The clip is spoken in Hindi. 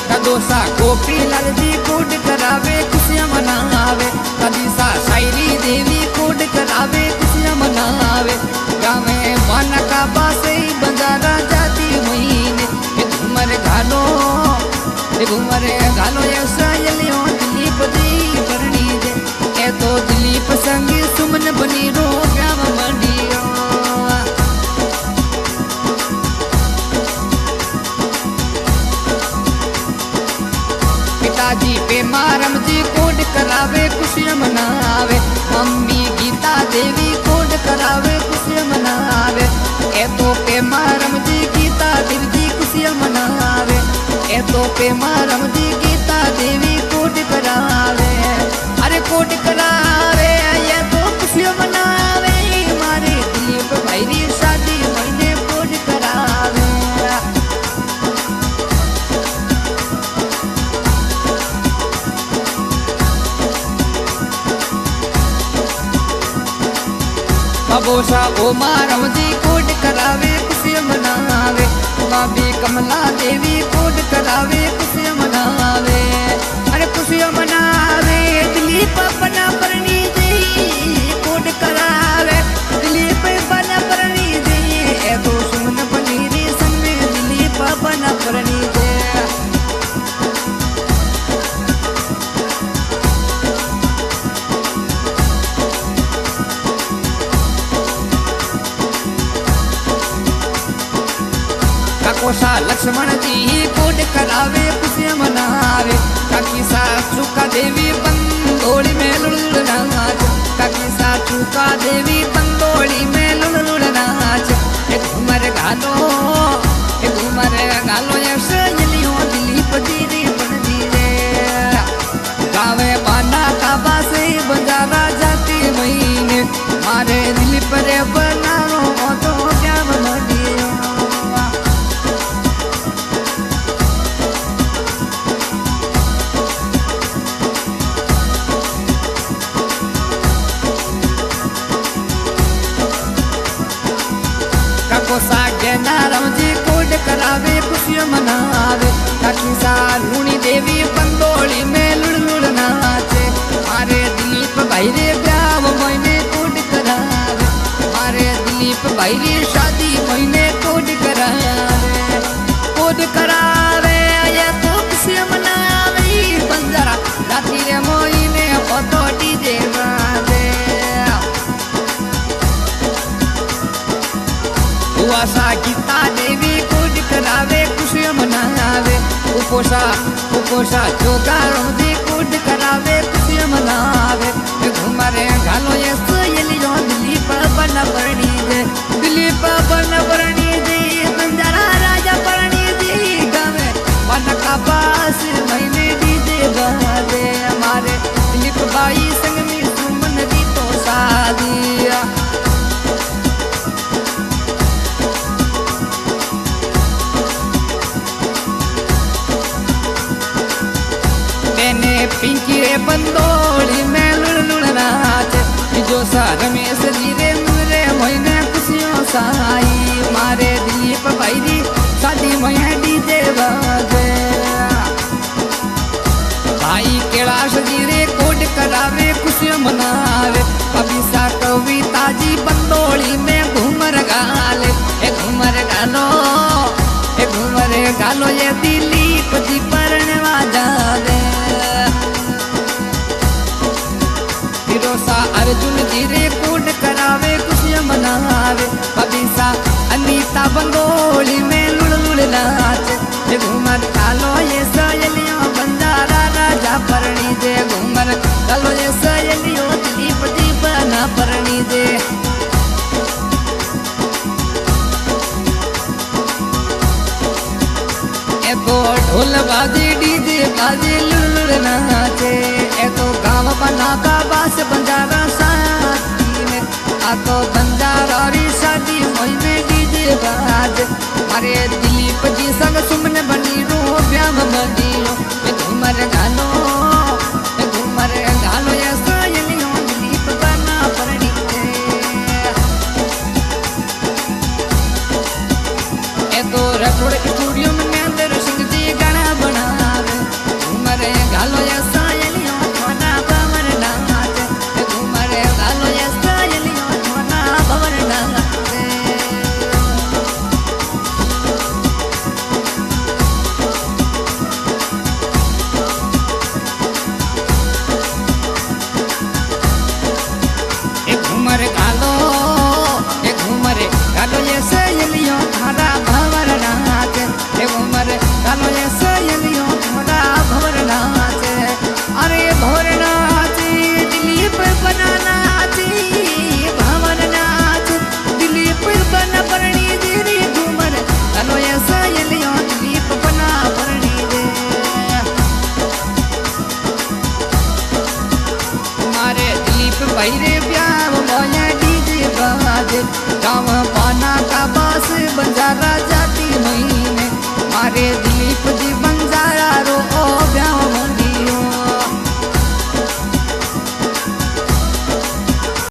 कदोसा गोपी लाल जी कूट करावे खुशियां मनावे, कदी सा शायरी देवी कूट करावे खुशियां मनावे। गावे माना का बासे बंजारा जाती महीने घूमर घालो ऐसा यलियो दिलीप दी करनी दे ए तो दिलीप संगी सुमन बनी रो गाव मंडियो। पिताजी पे मारम जी कोड करावे खुशियां मनावे, मम्मी गीता देवी कोड करावे खुशियां मनावे। ए तो पे मारम जी गीता देवी जी खुशियां मनावे, ए तो पे मारम जी गीता देवी कोड करावे। अरे कोड करावे ये तो खुशियां मनावे, मारे दिलीप भाई री शादी महीने कोड करावे। बबोसा ओ मारम जी कोड करावे खुशियां मनावे, भाभी कमला देवी कोड करावे खुशियां मनावे। अरे खुशियां मनावे दिलीप बना परनी दे कोड करावे, दिलीप बना परनी दे ए तो सुमन बनी रे संग में दिलीप बना परनी दे। काकोसा लक्ष्मण जी कोड करावे खुशियां मनावे, काकी सा चुका देवी बंदोली में लुल नाच, काकी सा चुका देवी बंदोली में लुल नाच। एक घूमर घालो ये सजलियो दिलीप दीदी बन दीरे गावे बाना काबा से बंजारा जाती महीने मारे दिलीप रे बनारो तो क्या बना दियो। काकोसा नाराम जी कोड करावे खुशियां मनावे, काकी सा लूनी देवी बंदोली में लुड़ नाचे। मारे दिलीप भाई रे ब्याह महीने कोड करावे, मारे दिलीप भाई रे शादी महीने कोड करावे ये तो खुशियां मनावे। बंजारा जाती रे महीने तो डीजे बाजे, उवासा गीता देवी कोड करावे खुशियां मनावे। उपोसा जोगारों जी कोड करावे खुशियां मनावे। घुमरे घालो ये सहेलियो दिलीप बना परनी दे, दिलीप बना परनी दे बंजारा राजा परनी दे गावे बना का बास महीने डीजे बाजे। हमारे दिलीप भाई संग में सुमन दी तो शादिया। पिंकी रे बंदोली में लुड़ नाच, जो सा रमेश जी रे मुरे महीने खुशियों साई। मारे दिलीप भाई री शादी में डीजे बाजे, भाई कैलाश जी रे कोड करावे खुशियां मनावे। अभी सा कविता जी बंदोली में घूमर गाले घूमर गालो ये दिलीप जी परनवा जावे। फिरोसा अर्जुन जी रे कोड करावे खुशियां मनावे, बबीसा अनीता बंदोली में लुड़ नाच। घूमर कालो ये सहेलियो बंजारा राजा परनी दे, घूमर कालो ये सहेलियो दिलीप जी बना परनी दे। ए तो ढोल बाजे डीजे बाजे लुड़ नाचे, ए तो गाँव बना का बास बंजारा साथी में आ तो बंजारा री शादी महीने डीजे बाज। मारे दिलीप जी संग सुमन बनी रो ब्याह बनी रो घूमर गालो ये सहेलियो दिलीप बना परनी दे। ए तो रखोड़ स्टूडियो में अंदर सिंह जी गाना बना भाई रे ब्याह मोया डीजे बाजे गाँव पाना का बास बंजारा जाती महीने मारे दिलीप